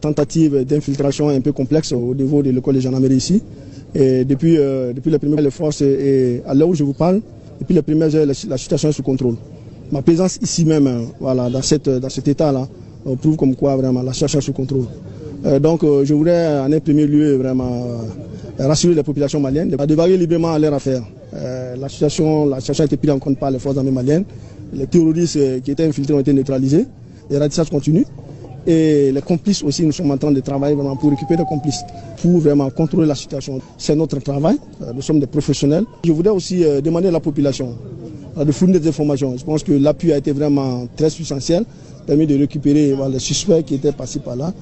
Tentative d'infiltration un peu complexe au niveau de l'école de gendarmerie ici. Et depuis les premières forces et à l'heure où je vous parle, depuis les premières heures, la situation est sous contrôle. Ma présence ici même, voilà, dans cet état-là, prouve comme quoi vraiment la situation est sous contrôle. Donc je voudrais en un premier lieu vraiment rassurer les populations maliennes de varier librement à leur affaire. La situation a été prise en compte par les forces armées maliennes. Les terroristes qui étaient infiltrés ont été neutralisés. Les ratissages continuent. Et les complices aussi, nous sommes en train de travailler vraiment pour récupérer les complices, pour vraiment contrôler la situation. C'est notre travail, nous sommes des professionnels. Je voudrais aussi demander à la population de fournir des informations. Je pense que l'appui a été vraiment très substantiel, permis de récupérer les suspects qui étaient passés par là.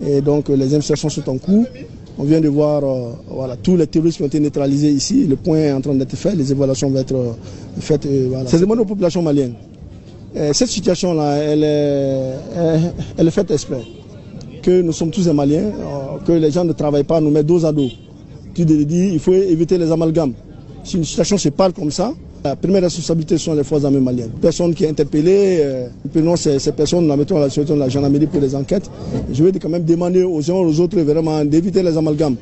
Et donc les investigations sont en cours. On vient de voir tous les terroristes qui ont été neutralisés ici. Le point est en train d'être fait, les évaluations vont être faites. C'est demandé aux populations maliennes. Cette situation-là, elle est faite exprès. Que nous sommes tous des Maliens, que les gens ne travaillent pas, nous mettent dos à dos. Tu dis, il faut éviter les amalgames. Si une situation se parle comme ça, la première responsabilité sont les forces armées maliennes. Personne qui est interpellée, nous prenons ces personnes, nous la mettons à la situation de la gendarmerie pour les enquêtes. Je vais quand même demander aux uns aux autres vraiment d'éviter les amalgames.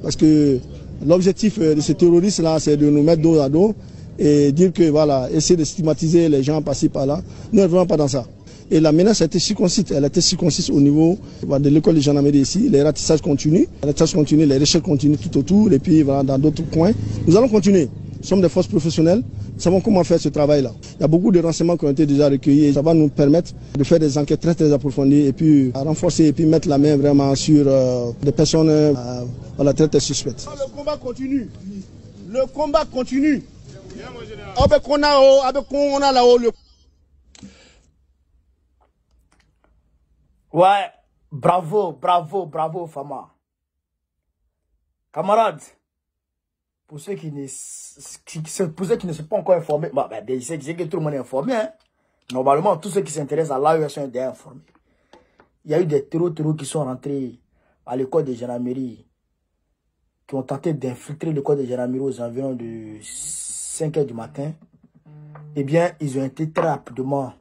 Parce que l'objectif de ces terroristes-là, c'est de nous mettre dos à dos et dire que voilà, essayer de stigmatiser les gens passés par là. Nous ne vraiment pas dans ça. Et la menace a été circonscrite. Elle a été circonscrite au niveau de l'école de gendarmerie ici. Les ratissages continuent. Les recherches continuent tout autour et puis voilà, dans d'autres coins. Nous allons continuer. Nous sommes des forces professionnelles. Nous savons comment faire ce travail-là. Il y a beaucoup de renseignements qui ont été déjà recueillis et ça va nous permettre de faire des enquêtes très très approfondies et puis renforcer et puis mettre la main vraiment sur des personnes très très suspectes. Le combat continue. Le combat continue. Ouais, bravo Fama. Camarades, pour ceux qui ne sont pas encore informés, je sais que tout le monde est informé. Hein. Normalement, tous ceux qui s'intéressent à l'AES sont déjà informés. Il y a eu des terroristes qui sont rentrés à l'école de gendarmerie, qui ont tenté d'infiltrer l'école de gendarmerie aux environs de 5 h du matin. Eh bien, ils ont été très rapidement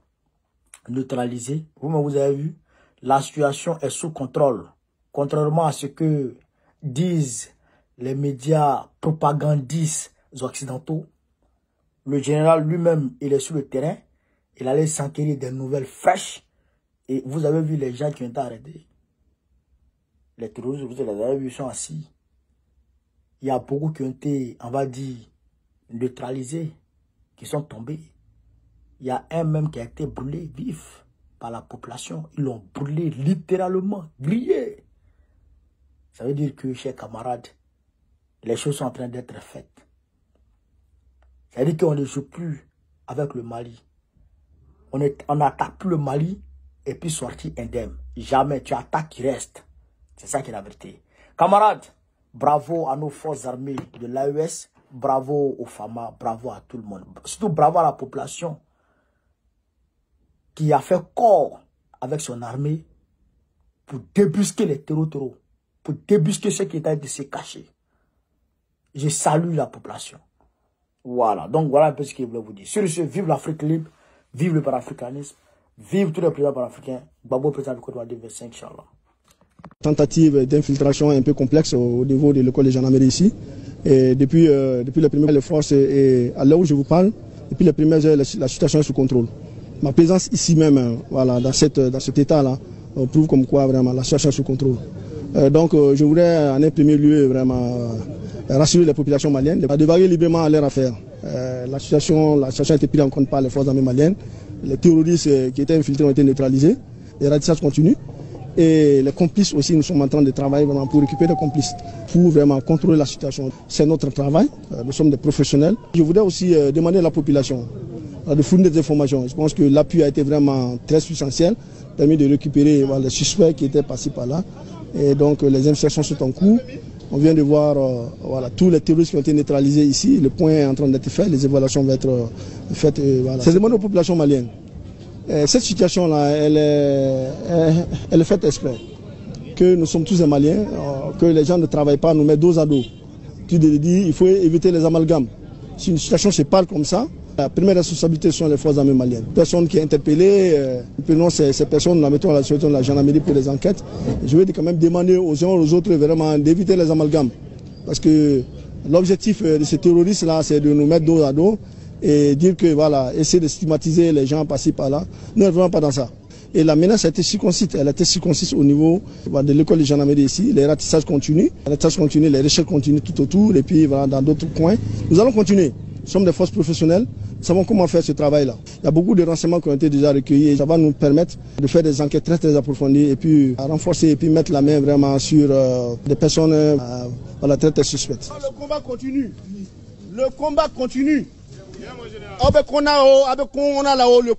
neutralisés. Vous avez vu, la situation est sous contrôle. Contrairement à ce que disent les médias propagandistes occidentaux, le général lui-même, il est sur le terrain. Il allait s'enquérir des nouvelles fraîches. Et vous avez vu les gens qui ont été arrêtés. Les terroristes, vous les avez vus, ils sont assis. Il y a beaucoup qui ont été, on va dire, neutralisés, qui sont tombés. Il y a un même qui a été brûlé vif par la population. Ils l'ont brûlé littéralement, grillé. Ça veut dire que, chers camarades, les choses sont en train d'être faites. Ça veut dire qu'on ne joue plus avec le Mali. On n'attaque plus le Mali et puis sortir indemne. Jamais, tu attaques qui reste. C'est ça qui est la vérité. Camarades, bravo à nos forces armées de l'AES, bravo aux FAMA, bravo à tout le monde. Surtout bravo à la population qui a fait corps avec son armée pour débusquer les terreaux, pour débusquer ceux qui étaient de se cacher. Je salue la population. Voilà, donc voilà un peu ce que je voulais vous dire. Sur ce, vive l'Afrique libre, vive le panafricanisme, vive tous les présidents panafricains. Babo, président du Côte d'Ivoire 2025, Inch'Allah. Tentative d'infiltration un peu complexe au niveau de l'école de gendarmerie ici. Et depuis les premières forces et à l'heure où je vous parle, depuis les premières heures, la situation est sous contrôle. Ma présence ici même, voilà, dans cet état-là, prouve comme quoi vraiment la situation est sous contrôle. Donc je voudrais en un premier lieu vraiment rassurer les populations maliennes de varier librement à leur affaire. La situation a été prise en compte par les forces armées maliennes. Les terroristes qui étaient infiltrés ont été neutralisés. Les ratissages continuent. Et les complices aussi, nous sommes en train de travailler vraiment pour récupérer les complices, pour vraiment contrôler la situation. C'est notre travail, nous sommes des professionnels. Je voudrais aussi demander à la population de fournir des informations. Je pense que l'appui a été vraiment très substantiel, permis de récupérer les suspects qui étaient passés par là. Et donc les investigations sont en cours. On vient de voir tous les terroristes qui ont été neutralisés ici. Le point est en train d'être fait, les évaluations vont être faites. C'est demandé aux populations maliennes. Cette situation-là, elle est faite exprès. Que nous sommes tous des Maliens, que les gens ne travaillent pas, nous mettent dos à dos. Tu dis, il faut éviter les amalgames. Si une situation se parle comme ça, La première responsabilité sont les forces armées maliennes. Personne qui est interpellée, prenons ces personnes, nous la mettons à la situation de la gendarmerie pour les enquêtes. Je vais quand même demander aux uns aux autres vraiment d'éviter les amalgames. Parce que l'objectif de ces terroristes-là, c'est de nous mettre dos à dos et dire que voilà, essayer de stigmatiser les gens par-ci par-là. Nous ne sommes vraiment pas dans ça. Et la menace a été circonscrite. Elle a été circonscrite au niveau de l'école de gendarmerie ici. Les ratissages continuent. Les recherches continuent tout autour. Et puis voilà, dans d'autres coins. Nous allons continuer. Nous sommes des forces professionnelles. Nous savons comment faire ce travail-là. Il y a beaucoup de renseignements qui ont été déjà recueillis. Et ça va nous permettre de faire des enquêtes très très approfondies et puis à renforcer et puis mettre la main vraiment sur des personnes très très suspectes. Le combat continue. Le combat continue. Avec on a là-haut le